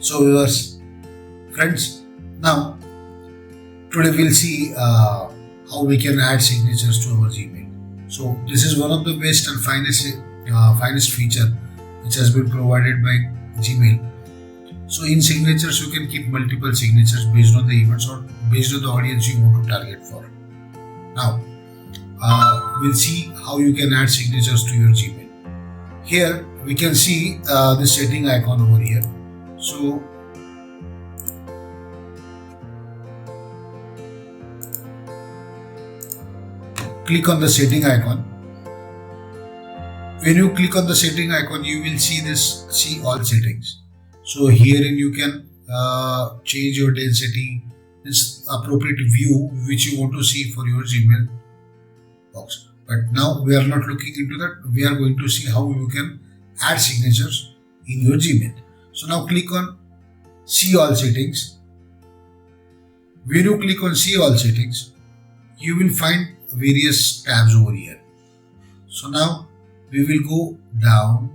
So viewers, friends, now today we'll see how we can add signatures to our Gmail. So this is one of the best and finest feature which has been provided by Gmail. So in signatures you can keep multiple signatures based on the events or based on the audience you want to target for. Now we'll see how you can add signatures to your Gmail. Here we can see the setting icon over here. So click on the setting icon. When you click on the setting icon, you will see this see all settings. So herein you can change your density, this appropriate view which you want to see for your Gmail box. But now we are not looking into that. We are going to see how you can add signatures in your Gmail. So now click on see all settings. When you click on see all settings, you will find various tabs over here. So now we will go down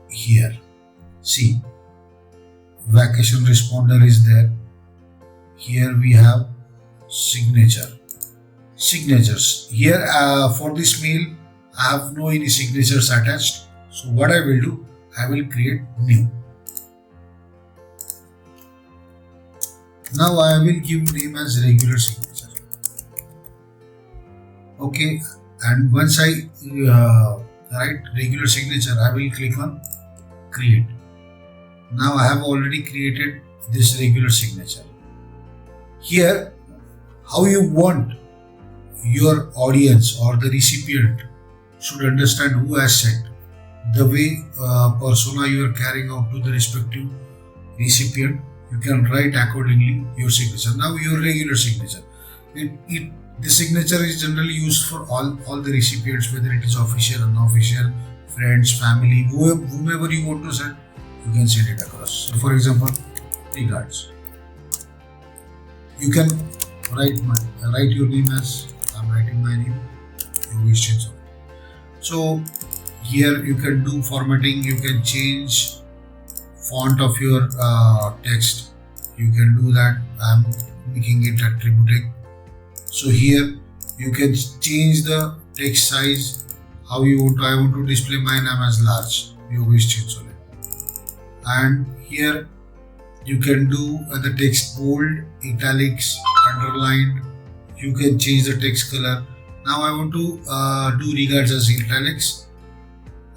here. See, vacation responder is there. Here we have signatures. Here for this mail I have no any signatures attached. So what I will do, I will create new. Now I will give name as regular signature. Okay, and once I write regular signature, I will click on create. Now I have already created this regular signature. Here, how you want your audience or the recipient should understand who has sent. The way persona you are carrying out to the respective recipient, you can write accordingly your signature. Now your regular signature. The signature is generally used for all the recipients, whether it is official, unofficial, friends, family, whomever you want to send, you can send it across. So for example, regards. You can write your name as I'm writing my name, Yogesh Chinchole. So here you can do formatting. You can change font of your text. You can do that. I'm making it attributic. So here you can change the text size how you want to. I want to display my name as large, Yogesh Chinchole. And here you can do the text bold, italics, underlined. You can change the text color. Now I want to do regards as italics,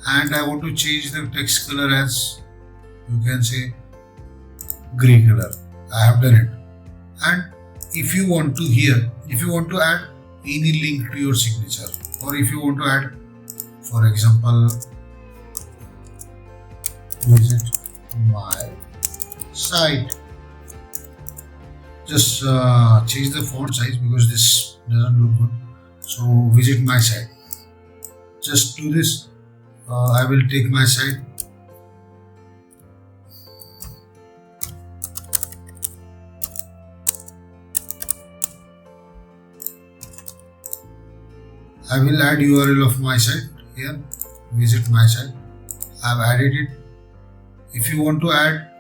and I want to change the text color as, you can say, gray color. I have done it. And if you want to add any link to your signature, or if you want to add, for example, visit my site, just change the font size because this doesn't look good. So visit my site. Just do this. I will take my site. I will add URL of my site here. Visit my site. I have added it. If you want to add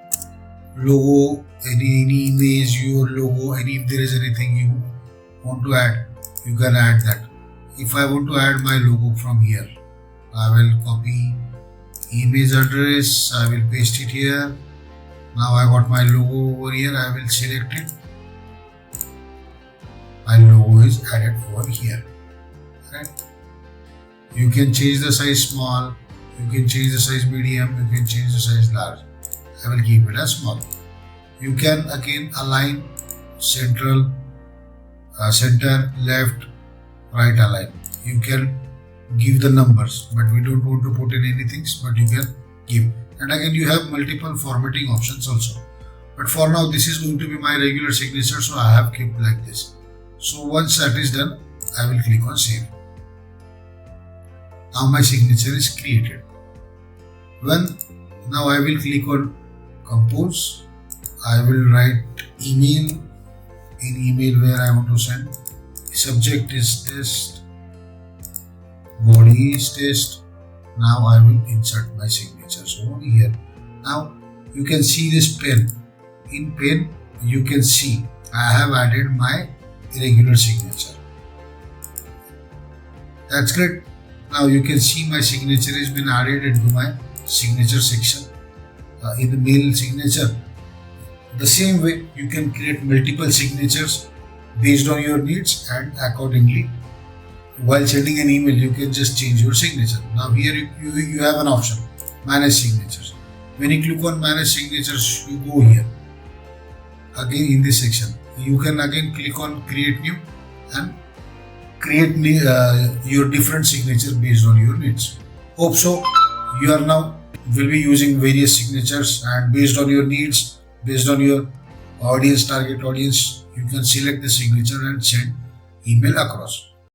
logo, any image, your logo, if there is anything you want to add, you can add that. If I want to add my logo from here, I will copy image address, I will paste it here. Now I got my logo over here, I will select it. My logo is added over here. Right? You can change the size small, you can change the size medium, you can change the size large. I will keep it as small. You can again align center, left, right align. You can give the numbers, but we don't want to put in anything, but you can give. And again, you have multiple formatting options also. But for now, this is going to be my regular signature, so I have kept like this. So once that is done, I will click on save. Now my signature is created. Now I will click on compose. I will write email, in email where I want to send. Subject is test, body is test. Now I will insert my signature. So here. Now you can see this pen. In pen, you can see I have added my irregular signature. That's great. Now you can see my signature has been added into my signature section. In the mail signature, the same way you can create multiple signatures based on your needs, and accordingly while sending an email you can just change your signature. Now here you have an option, manage signatures. When you click on manage signatures, you go here again in this section. You can again click on create new and create your different signature based on your needs. Hope so you are now will be using various signatures, and based on your needs, based on your audience, target audience, you can select the signature and send email across.